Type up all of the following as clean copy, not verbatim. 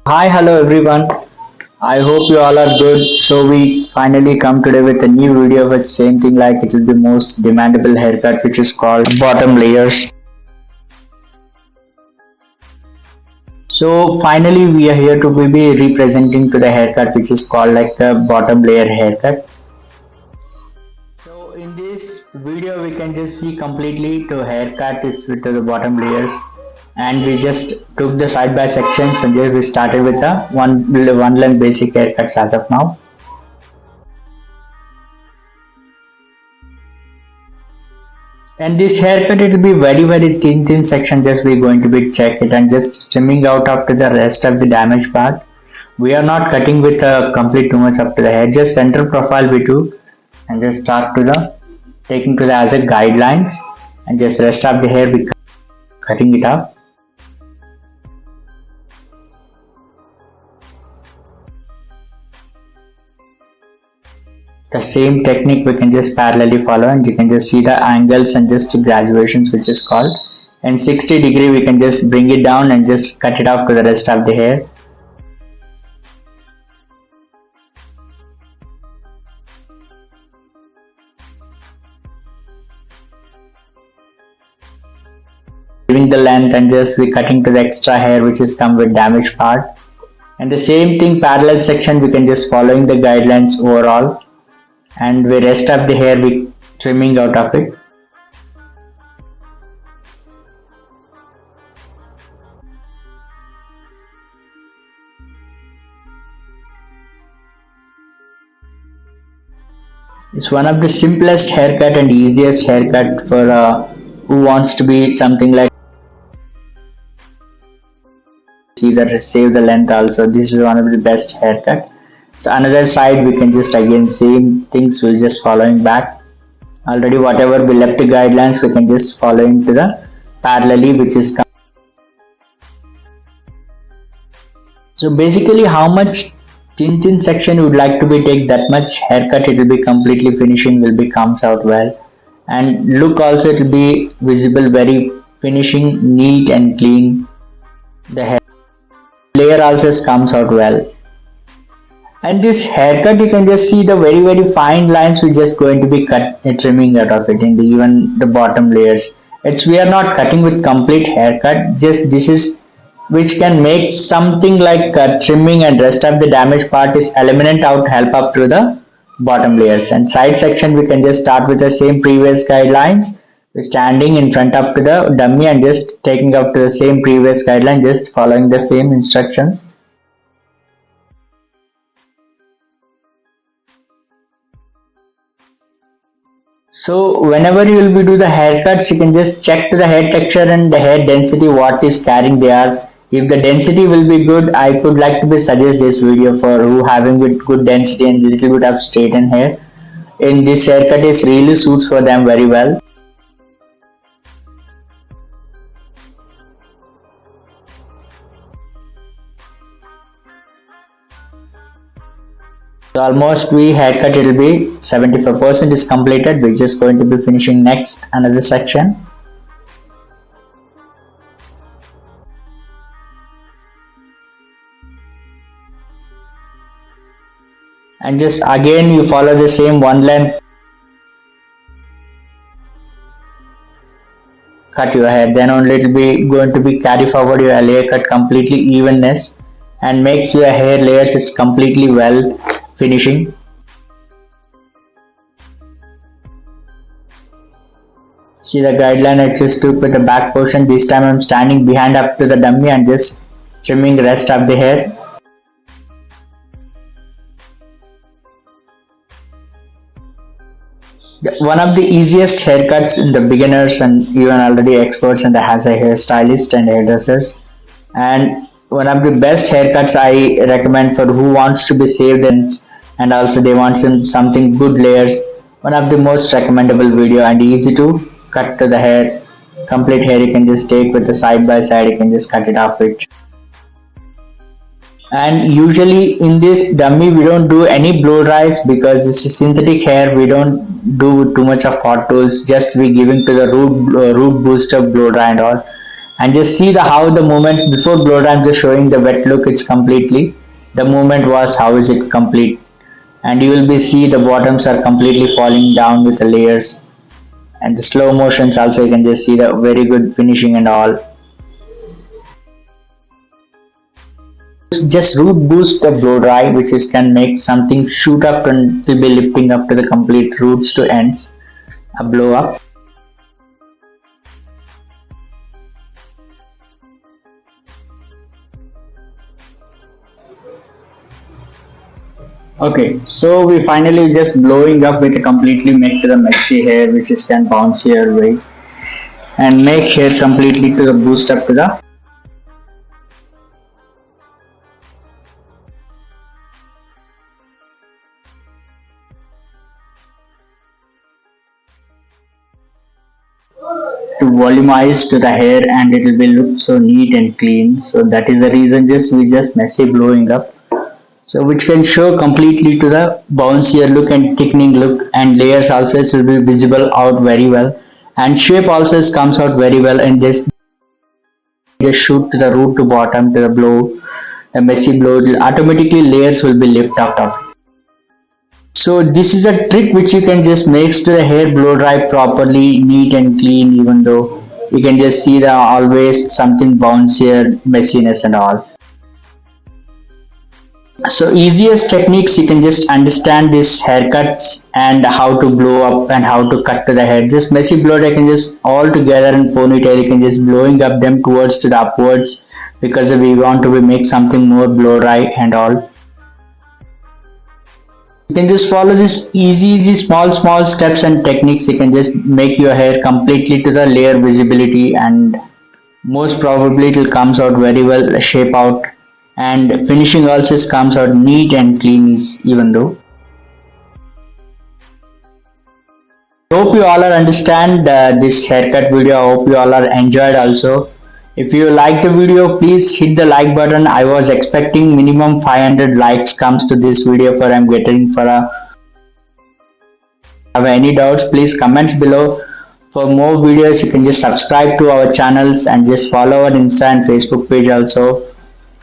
Hi, hello everyone. I hope you all are good. So we finally come today with a new video with same thing like it will be most demandable haircut which is called bottom layers. So finally we are here to be representing to the haircut which is called like the bottom layer haircut. So in this video we can just see completely to haircut is with the bottom layers, and we just took the side by sections and just we started with a one length basic haircuts as of now. And this haircut it will be very thin section, just we going to be check it and just trimming out after the rest of the damaged part. We are not cutting with a complete too much up to the hair, just center profile we do and just start to the taking to the as a guidelines, and just rest of the hair we cutting it up. The same technique we can just parallelly follow, and you can just see the angles and just graduations which is called, and 60-degree we can just bring it down and just cut it off to the rest of the hair. Giving the length and just we cutting to the extra hair which is come with damaged part, and the same thing parallel section we can just following the guidelines overall, and the rest of the hair we trimming out of it. It's one of the simplest haircut and easiest haircut for who wants to be something like see that save the length also. This is one of the best haircut. So another side we can just again same things we're just following back. Already whatever we left the guidelines we can just follow into the parallelly which is so basically how much thin section you would like to be take, that much haircut it will be completely finishing will be comes out well, and look also it will be visible very finishing neat and clean. The hair layer also comes out well. And this haircut you can just see the very fine lines we just going to be trimming out of it in the even the bottom layers. It's we are not cutting with complete haircut, just this is which can make something like trimming, and rest of the damaged part is eliminate out help up to the bottom layers. And side section we can just start with the same previous guidelines. We're standing in front up to the dummy and just taking up to the same previous guideline, just following the same instructions. So whenever you will be do the haircuts, you can just check to the hair texture and the hair density what is carrying there. If the density will be good, I could like to be suggest this video for who having with good density and little bit of straighten hair. In this haircut is really suits for them very well. So almost we haircut it will be 75% is completed. We're just going to be finishing next another section. And just again you follow the same one length. Cut your hair, then only it will be going to be carry forward your layer cut completely evenness, and makes your hair layers is completely well finishing. See the guideline I just took with the back portion. This time I'm standing behind up to the dummy and just trimming the rest of the hair. One of the easiest haircuts in the beginners and even already experts in the as a hairstylist and hairdressers, and one of the best haircuts I recommend for who wants to be saved and also they want something good layers. One of the most recommendable video and easy to cut to the hair. Complete hair you can just take with the side by side, you can just cut it off it. And usually in this dummy we don't do any blow dries because this is synthetic hair. We don't do too much of hot tools, just we giving to the root booster blow dry and all. and just see the how the movement before blow dry. I'm just showing the wet look. It's completely the movement was how is it complete, and you will be see the bottoms are completely falling down with the layers, and the slow motions also you can just see the very good finishing and all. Just root boost the blow dry, which is can make something shoot up and will be lifting up to the complete roots to ends, a blow up. Okay, so we finally just blowing up with a completely make to the messy hair, which is can bounce your way and make hair completely to the boost up to the to volumize to the hair, and it will be look so neat and clean. So that is the reason just we just messy blowing up. So which can show completely to the bouncier look and thickening look, and layers also will be visible out very well, and shape also comes out very well, and just shoot to the root to bottom to the blow, the messy blow, automatically layers will be lifted out of it. So this is a trick which you can just make to the hair blow dry properly, neat and clean, even though you can just see the always something bouncier, messiness and all. So easiest techniques you can just understand this haircuts and how to blow up and how to cut to the head. Just messy blow dry can just all together in ponytail, you can just blowing up them towards to the upwards, because we want to make something more blow dry and all. You can just follow this easy small steps and techniques. You can just make your hair completely to the layer visibility, and most probably it will comes out very well shape out, and finishing also comes out neat and clean even though. Hope you all are understand this haircut video. I hope you all are enjoyed also. If you like the video, please hit the like button. I was expecting minimum 500 likes comes to this video for I'm getting for a. Have any doubts, please comments below. For more videos you can just subscribe to our channels and just follow our Insta and Facebook page also.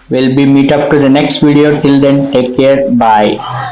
We'll be meet up to the next video. Till then, take care. Bye.